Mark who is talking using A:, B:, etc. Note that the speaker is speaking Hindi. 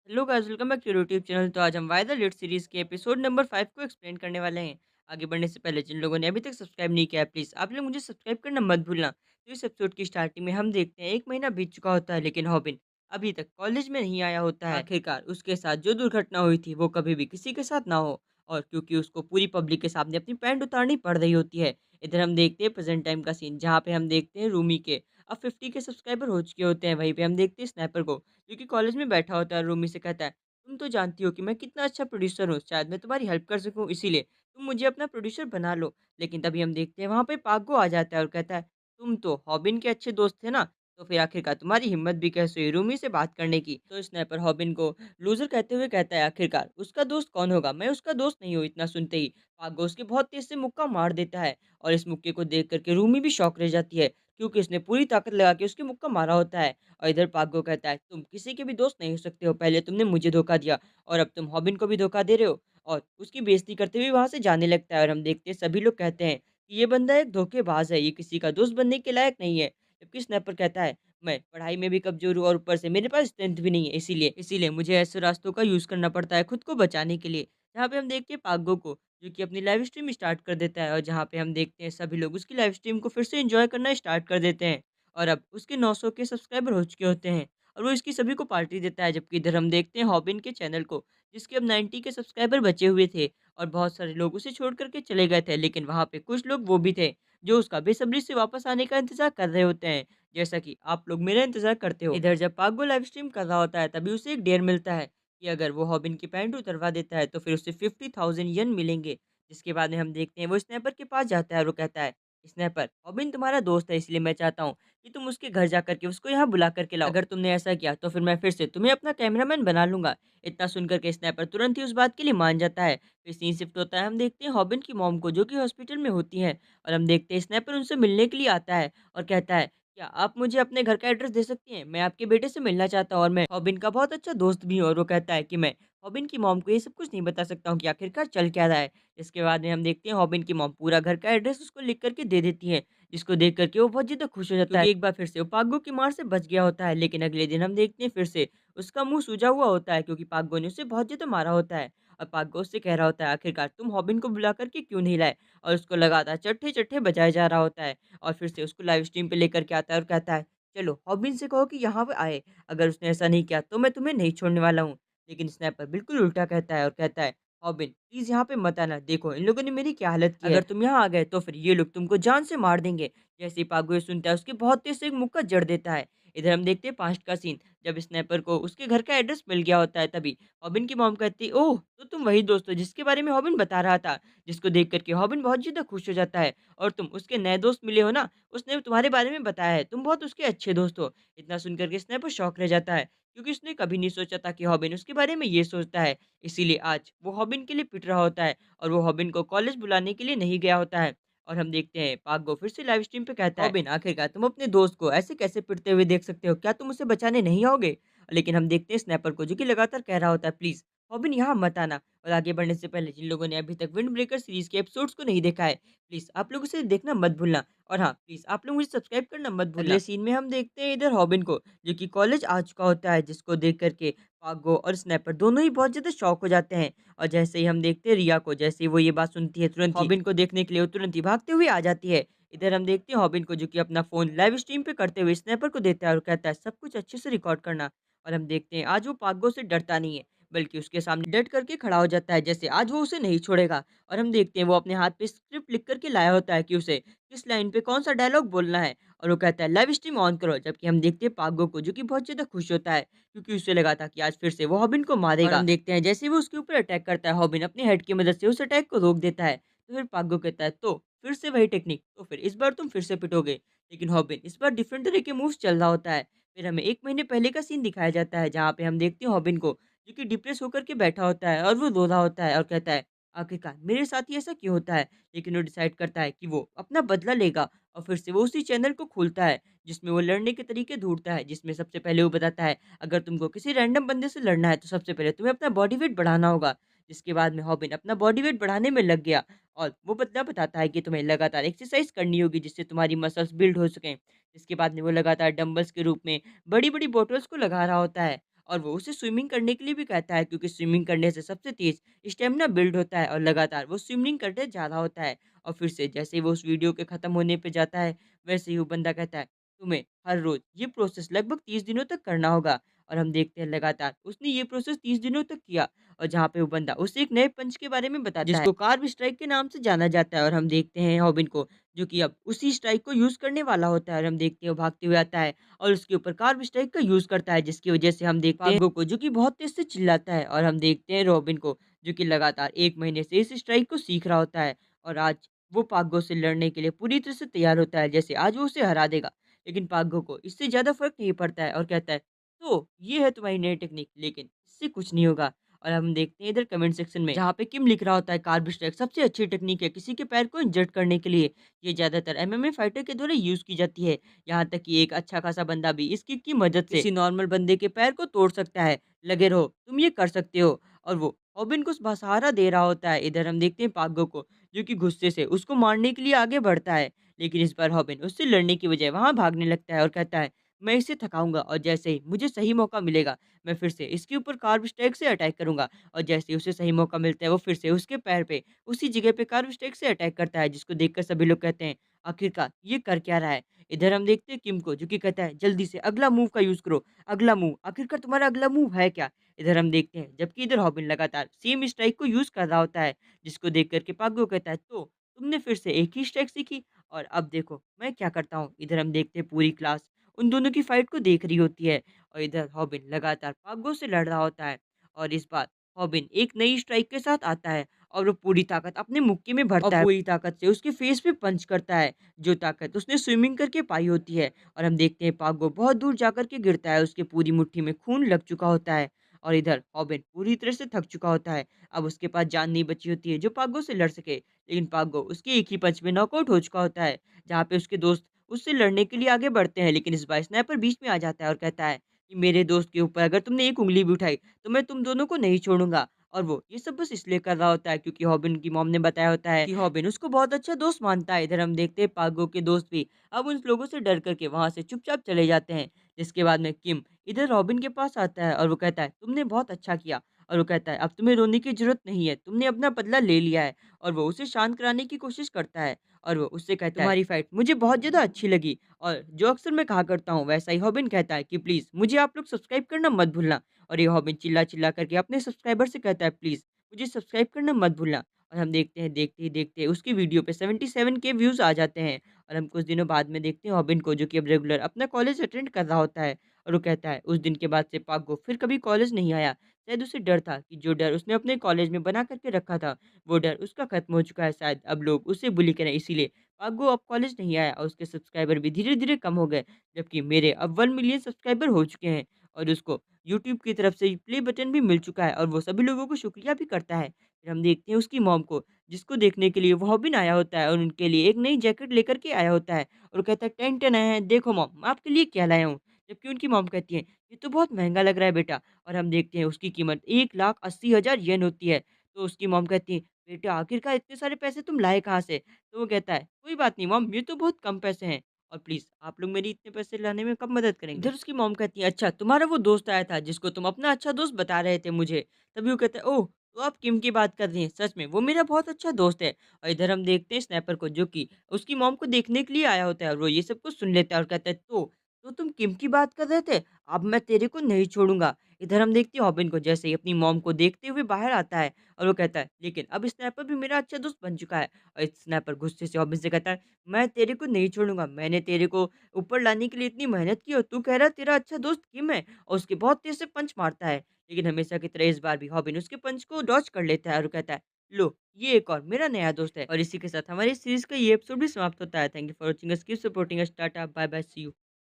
A: Hello guys, welcome back to YouTube channel. तो आज हम वाई द लेट सीरीज के एपिसोड नंबर 5 को एक्सप्लेन करने वाले हैं। आगे बढ़ने से पहले जिन लोगों ने अभी तक सब्सक्राइब नहीं किया है, प्लीज़ आप लोग मुझे सब्सक्राइब करना मत भूलना। तो इस एपिसोड की स्टार्टिंग में हम देखते हैं 1 महीना बीत चुका होता है, लेकिन हॉबिन अभी तक कॉलेज में नहीं आया होता है। आखिरकार उसके साथ जो दुर्घटना हुई थी वो कभी भी किसी के साथ ना हो, और क्योंकि उसको पूरी पब्लिक के सामने अपनी पैंट उतारनी पड़ रही होती है। इधर हम देखते हैं प्रेजेंट टाइम का सीन, जहाँ पे हम देखते हैं रूमी के अब 50 के सब्सक्राइबर हो चुके होते हैं। वहीं पे हम देखते हैं स्नैपर को, जो कि कॉलेज में बैठा होता है। रूमी से कहता है, तुम तो जानती हो कि मैं कितना अच्छा प्रोड्यूसर हूँ, शायद मैं तुम्हारी हेल्प कर सकूँ, इसीलिए तुम मुझे अपना प्रोड्यूसर बना लो। लेकिन तभी हम देखते हैं वहाँ पे पागो आ जाता है और कहता है, तुम तो हॉबिन के अच्छे दोस्त थे ना, तो फिर आखिरकार तुम्हारी हिम्मत भी कैसे हुई रूमी से बात करने की। तो स्नैपर हॉबिन को लूजर कहते हुए कहता है, आखिरकार उसका दोस्त कौन होगा, मैं उसका दोस्त नहीं हूँ। इतना सुनते ही पागो उसके बहुत तेज से मुक्का मार देता है, और इस मुक्के को देख करके रूमी भी शौक रह जाती है, क्योंकि उसने पूरी ताकत लगा के उसके मुक्का मारा होता है। और इधर पागो कहता है, तुम किसी के भी दोस्त नहीं हो सकते हो, पहले तुमने मुझे धोखा दिया और अब तुम हॉबिन को भी धोखा दे रहे हो। और उसकी बेइज्जती करते हुए वहाँ से जाने लगता है, और हम देखते हैं सभी लोग कहते हैं कि ये बंदा एक धोखेबाज है, ये किसी का दोस्त बनने के लायक नहीं है। जबकि स्नैपर कहता है, मैं पढ़ाई में भी कमज़ोर हूँ और ऊपर से मेरे पास स्ट्रेंथ भी नहीं है, इसीलिए इसीलिए मुझे ऐसे रास्तों का यूज़ करना पड़ता है खुद को बचाने के लिए। जहाँ पे हम देखते हैं पागो को, जो कि अपनी लाइव स्ट्रीम स्टार्ट कर देता है, और जहाँ पे हम देखते हैं सभी लोग उसकी लाइव स्ट्रीम को फिर से एन्जॉय करना स्टार्ट कर देते हैं। और अब उसके 900 के सब्सक्राइबर हो चुके होते हैं, और वो इसकी सभी को पार्टी देता है। जबकि इधर हम देखते हैं हॉबिन के चैनल को, जिसके अब 90 के सब्सक्राइबर बचे हुए थे, और बहुत सारे लोग उसे छोड़ कर के चले गए थे। लेकिन वहाँ पे कुछ लोग वो भी थे, जो उसका बेसब्री से वापस आने का इंतज़ार कर रहे होते हैं, जैसा कि आप लोग मेरा इंतज़ार करते हो। इधर जब पागो लाइव स्ट्रीम कर रहा होता है, तभी उसे एक डेयर मिलता है कि अगर वो हॉबिन की पैंट उतरवा देता है, तो फिर उसे 50,000 येन मिलेंगे। जिसके बाद में हम देखते हैं वो स्नैपर के पास जाता है और वो कहता है, स्नैपर, हॉबिन तुम्हारा दोस्त है, इसलिए मैं चाहता हूँ कि तुम उसके घर जा करके उसको यहाँ बुला करके लाओ। अगर तुमने ऐसा किया तो फिर मैं फिर से तुम्हें अपना कैमरामैन बना लूँगा। इतना सुनकर के स्नैपर तुरंत ही उस बात के लिए मान जाता है। फिर सीन शिफ्ट होता है, हम देखते हैं हॉबिन की मॉम को, जो कि हॉस्पिटल में होती हैं, और हम देखते हैं स्नैपर उनसे मिलने के लिए आता है और कहता है, क्या आप मुझे अपने घर का एड्रेस दे सकती हैं? मैं आपके बेटे से मिलना चाहता हूँ, और मैं हॉबिन का बहुत अच्छा दोस्त भी हूँ। और वो कहता है कि मैं हॉबिन की मॉम को ये सब कुछ नहीं बता सकता हूँ कि आखिरकार चल क्या रहा है। इसके बाद में हम देखते हैं हॉबिन की मॉम पूरा घर का एड्रेस उसको लिख कर के दे देती है, जिसको देख कर के वो बहुत ज़्यादा खुश हो जाता है, क्योंकि एक बार फिर से वो पाग्गो की मार से बच गया होता है। लेकिन अगले दिन हम देखते हैं फिर से उसका मुँह सूजा हुआ होता है, क्योंकि पाग्गो ने उसे बहुत ज़्यादा मारा होता है। और पाग्गो उससे कह रहा होता है, आखिरकार तुम हॉबिन को बुला कर के क्यों नहीं लाए? और उसको लगातार चट्टे-चट्टे बजाया जा रहा होता है, और फिर से उसको लाइव स्ट्रीम पे लेकर के आता है और कहता है, चलो हॉबिन से कहो कि यहाँ पे आए, अगर उसने ऐसा नहीं किया तो मैं तुम्हें नहीं छोड़ने वाला हूँ। लेकिन स्नैपर बिल्कुल उल्टा कहता है और कहता है, हॉबिन प्लीज़ यहाँ पे मत आना, देखो इन लोगों ने मेरी क्या हालत की है, अगर तुम यहाँ आ गए तो फिर ये लोग तुमको जान से मार देंगे। जैसे ही पागो ये सुनता है, उसके बहुत तेज़ से एक मुक्का जड़ देता है। इधर हम देखते हैं पास्ट का सीन, जब स्नैपर को उसके घर का एड्रेस मिल गया होता है, तभी हॉबिन की मॉम कहती है, ओह! तो तुम वही दोस्त हो जिसके बारे में हॉबिन बता रहा था। जिसको देख कर के हॉबिन बहुत ज़्यादा खुश हो जाता है, और तुम उसके नए दोस्त मिले हो ना, उसने तुम्हारे बारे में बताया है, तुम बहुत उसके अच्छे दोस्त हो। इतना सुनकर के स्नैपर शॉक रह जाता है, क्योंकि उसने कभी नहीं सोचा था कि हॉबिन उसके बारे में ये सोचता है। इसीलिए आज वो हॉबिन के लिए पिट रहा होता है, और वो हॉबिन को कॉलेज बुलाने के लिए नहीं गया होता है। और हम देखते हैं पागो फिर से लाइव स्ट्रीम पे कहता है, "रॉबिन, आखिरकार तुम अपने दोस्त को ऐसे कैसे पिटते हुए देख सकते हो? क्या तुम उसे बचाने नहीं आओगे?" लेकिन हम देखते हैं स्नैपर को, जो कि लगातार कह रहा होता है, "प्लीज़ रॉबिन, यहाँ मत आना।" और आगे बढ़ने से पहले जिन लोगों ने अभी तक विंड ब्रेकर सीरीज़ के एपिसोड्स को नहीं देखा है, प्लीज़ आप लोग उसे देखना मत भूलना। और हाँ, प्लीज़ आप लोग मुझे सब्सक्राइब करना मत भूलना। अगले सीन में हम देखते हैं इधर हॉबिन को, जो कि कॉलेज आ चुका होता है, जिसको देख कर के पागो और स्नैपर दोनों ही बहुत ज़्यादा शॉक हो जाते हैं। और जैसे ही हम देखते हैं रिया को, जैसे ही वो ये बात सुनती है, तुरंत ही हॉबिन को देखने के लिए वो तुरंत ही भागते हुए आ जाती है। इधर हम देखते हैं हॉबिन को, जो कि अपना फ़ोन लाइव स्ट्रीम पे करते हुए स्नैपर को देता है और कहता है, सब कुछ अच्छे से रिकॉर्ड करना। और हम देखते हैं आज वो पागो से डरता नहीं है, बल्कि उसके सामने डट करके खड़ा हो जाता है, जैसे आज वो उसे नहीं छोड़ेगा। और हम देखते हैं वो अपने हाथ पे स्क्रिप्ट लिख कर के लाया होता है कि उसे किस लाइन पे कौन-सा डायलॉग बोलना है, और वो कहता है लाइव स्ट्रीम ऑन करो। जबकि हम देखते हैं पागो को, जो कि बहुत ज़्यादा खुश होता है, क्योंकि उसे लगा था कि आज फिर से वो हॉबिन को मारेगा। और हम देखते हैं जैसे ही वो उसके ऊपर अटैक करता है, हॉबिन अपनी हेड की मदद से उस अटैक को रोक देता है। तो फिर पागो कहता है, तो फिर से वही टेक्निक, तो फिर इस बार तुम फिर से पिटोगे। लेकिन हॉबिन इस बार डिफरेंट तरह के मूव्स चल रहा होता है। फिर हमें 1 महीने पहले का सीन दिखाया जाता है, जहाँ पे हम देखते हैं हॉबिन को, जो कि डिप्रेस होकर के बैठा होता है, और वो रो रहा होता है और कहता है, आखिरकार मेरे साथ ही ऐसा क्यों होता है? लेकिन वो डिसाइड करता है कि वो अपना बदला लेगा, और फिर से वो उसी चैनल को खोलता है, जिसमें वो लड़ने के तरीके ढूँढता है, जिसमें सबसे पहले वो बताता है, अगर तुमको किसी रैंडम बंदे से लड़ना है, तो सबसे पहले तुम्हें अपना बॉडी वेट बढ़ाना होगा। जिसके बाद में हॉबिन अपना बॉडी वेट बढ़ाने में लग गया, और वो बदला बताता है कि तुम्हें लगातार एक्सरसाइज करनी होगी, जिससे तुम्हारी मसल्स बिल्ड हो सकें। जिसके बाद में वो लगातार डंबल्स के रूप में बड़ी-बड़ी बॉटल्स को लगा रहा होता है, और वो उसे स्विमिंग करने के लिए भी कहता है, क्योंकि स्विमिंग करने से सबसे तेज़ स्टैमिना बिल्ड होता है और लगातार वो स्विमिंग करते जा रहा होता है। और फिर से जैसे ही वो उस वीडियो के खत्म होने पे जाता है, वैसे ही वो बंदा कहता है, तुम्हें हर रोज़ ये प्रोसेस लगभग 30 दिनों तक करना होगा। और हम देखते हैं लगातार उसने ये प्रोसेस 30 दिनों तक किया, और जहाँ पे वो बंदा उसे एक नए पंच के बारे में बताता है, जिसको कार्ब स्ट्राइक के नाम से जाना जाता है। और हम देखते हैं हॉबिन को, जो कि अब उसी स्ट्राइक को यूज़ करने वाला होता है, और हम देखते हैं वो भागते हुए आता है और उसके ऊपर कार्ब स्ट्राइक का यूज़ करता है, जिसकी वजह से हम देखते हैं पागो को, जो कि बहुत तेज़ से चिल्लाता है। और हम देखते हैं रॉबिन को, जो कि लगातार 1 महीने से इस स्ट्राइक को सीख रहा होता है, और आज वो पागो से लड़ने के लिए पूरी तरह से तैयार होता है, जैसे आज वो उसे हरा देगा। लेकिन पागो को इससे ज़्यादा फ़र्क नहीं पड़ता है और कहता है, तो ये है तुम्हारी नई टेक्निक, लेकिन इससे कुछ नहीं होगा। और हम देखते हैं इधर कमेंट सेक्शन में, जहाँ पे किम लिख रहा होता है, कार्ब स्ट्राइक सबसे अच्छी टेक्निक है किसी के पैर को इंजर्ड करने के लिए। ये ज़्यादातर एमएमए फाइटर के द्वारा यूज़ की जाती है। यहाँ तक कि एक अच्छा खासा बंदा भी इस किक की मदद से किसी नॉर्मल बंदे के पैर को तोड़ सकता है। लगे रहो, तुम ये कर सकते हो। और वो रॉबिन को सहारा दे रहा होता है। इधर हम देखते हैं पागो को, जो कि गुस्से से उसको मारने के लिए आगे बढ़ता है। लेकिन इस बार रॉबिन उससे लड़ने की बजाय वहाँ भागने लगता है और कहता है, मैं इसे थकाऊँगा और जैसे ही मुझे सही मौका मिलेगा, मैं फिर से इसके ऊपर कार्ब स्ट्राइक से अटैक करूँगा। और जैसे ही उसे सही मौका मिलता है, वो फिर से उसके पैर पे, उसी जगह पे कार्ब स्ट्राइक से अटैक करता है, जिसको देखकर सभी लोग कहते हैं, आखिरकार ये कर क्या रहा है? इधर हम देखते हैं किम को, जो कि कहता है, जल्दी से अगला मूव का यूज़ करो, अगला मूव, आखिरकार तुम्हारा अगला मूव है क्या? इधर हम देखते हैं, जबकि इधर रॉबिन लगातार सेम स्ट्राइक को यूज़ कर रहा होता है, जिसको देख कर के पागो कहता है, तो तुमने फिर से एक ही स्ट्राइक सीखी और अब देखो मैं क्या करता हूँ। इधर हम देखते हैं पूरी क्लास उन दोनों की फाइट को देख रही होती है, और इधर हॉबिन लगातार पागो से लड़ रहा होता है। और इस बार हॉबिन एक नई स्ट्राइक के साथ आता है, और वो पूरी ताकत अपने मुक्के में भरता है, पूरी ताकत से उसके फेस पे पंच करता है, जो ताकत उसने स्विमिंग करके पाई होती है। और हम देखते हैं पागो बहुत दूर जाकर के गिरता है, उसके पूरी मुट्ठी में खून लग चुका होता है, और इधर हॉबिन पूरी तरह से थक चुका होता है। अब उसके पास जान नहीं बची होती है जो पागो से लड़ सके, लेकिन पागो उसके एक ही पंच में नॉकआउट हो चुका होता है। जहाँ पे उसके दोस्त उससे लड़ने के लिए आगे बढ़ते हैं, लेकिन इस बार स्नाइपर बीच में आ जाता है और कहता है कि मेरे दोस्त के ऊपर अगर तुमने एक उँगली भी उठाई, तो मैं तुम दोनों को नहीं छोड़ूँगा। और वो ये सब बस इसलिए कर रहा होता है क्योंकि हॉबिन की मॉम ने बताया होता है कि हॉबिन उसको बहुत अच्छा दोस्त मानता है। इधर हम देखते हैं पागो के दोस्त भी अब उन लोगों से डर करके वहाँ से चुपचाप चले जाते हैं। जिसके बाद में किम इधर रॉबिन के पास आता है और वो कहता है, तुमने बहुत अच्छा किया। और वो कहता है, अब तुम्हें रोने की ज़रूरत नहीं है, तुमने अपना बदला ले लिया है। और वो उसे शांत कराने की कोशिश करता है, और वो उससे कहता है, तुम्हारी फाइट मुझे बहुत ज़्यादा अच्छी लगी, और जो अक्सर मैं कहा करता हूँ वैसा ही। हॉबिन कहता है कि प्लीज़ मुझे आप लोग सब्सक्राइब करना मत भूलना। और ये हॉबिन चिल्ला-चिल्ला करके अपने सब्सक्राइबर से कहता है, प्लीज़ मुझे सब्सक्राइब करना मत भूलना। और हम देखते हैं, देखते ही देखते उसकी वीडियो पे 77 के व्यूज़ आ जाते हैं। और हम कुछ दिनों बाद में देखते हैं हॉबिन को, जो कि अब रेगुलर अपना कॉलेज अटेंड कर रहा होता है, और वो कहता है, उस दिन के बाद से पागो फिर कभी कॉलेज नहीं आया। शायद उसे डर था कि जो डर उसने अपने कॉलेज में बना करके रखा था, वो डर उसका खत्म हो चुका है, शायद अब लोग उसे बुली करें, इसीलिए पागो अब कॉलेज नहीं आया, और उसके सब्सक्राइबर भी धीरे-धीरे कम हो गए। जबकि मेरे अब 1 मिलियन सब्सक्राइबर हो चुके हैं, और उसको यूट्यूब की तरफ से प्ले बटन भी मिल चुका है, और वो सभी लोगों को शुक्रिया भी करता है। फिर हम देखते हैं उसकी मॉम को, जिसको देखने के लिए वो हॉबिन आया होता है, और उनके लिए एक नई जैकेट लेकर के आया होता है, और कहता है, टेन टेन है, देखो मॉम मैं आपके लिए क्या लाया हूँ। जबकि उनकी मॉम कहती है, ये तो बहुत महंगा लग रहा है बेटा। और हम देखते हैं उसकी कीमत 1,80,000 येन होती है। तो उसकी मॉम कहती है, बेटा आखिरकार इतने सारे पैसे तुम लाए कहाँ से? तो वो कहता है, कोई बात नहीं मॉम, ये तो बहुत कम पैसे हैं, और प्लीज़ आप लोग मेरी इतने पैसे लाने में कब मदद करेंगे? इधर उसकी मॉम कहती है, अच्छा तुम्हारा वो दोस्त आया था जिसको तुम अपना अच्छा दोस्त बता रहे थे मुझे। तभी वो कहता है, ओह! तो आप किम की बात कर रही हैं, सच में वो मेरा बहुत अच्छा दोस्त है। और इधर हम देखते हैं स्नैपर को, जो कि उसकी मॉम को देखने के लिए आया होता है, और वो ये सब कुछ सुन लेता है और कहता है, तो तुम किम की बात कर रहे थे? अब मैं तेरे को नहीं छोड़ूँगा। इधर हम देखते हैं हॉबिन को, जैसे ही अपनी मॉम को देखते हुए बाहर आता है, और वो कहता है, लेकिन अब स्नैपर भी मेरा अच्छा दोस्त बन चुका है। और स्नैपर गुस्से से हॉबिन से कहता है, मैं तेरे को नहीं छोड़ूँगा। मैंने तेरे को ऊपर लाने के लिए इतनी मेहनत की, और तू कह रहा है तेरा अच्छा दोस्त किम है, और उसके बहुत तेज़ से पंच मारता है। लेकिन हमेशा की तरह इस बार भी हॉबिन उसके पंच को डॉज कर लेता है, और वो कहता है, लो ये एक और मेरा नया दोस्त है। और इसी के साथ हमारी सीरीज़ का ये एपिसोड भी समाप्त होता है। Thank you for watching us, keep supporting us, tata, bye bye, see you.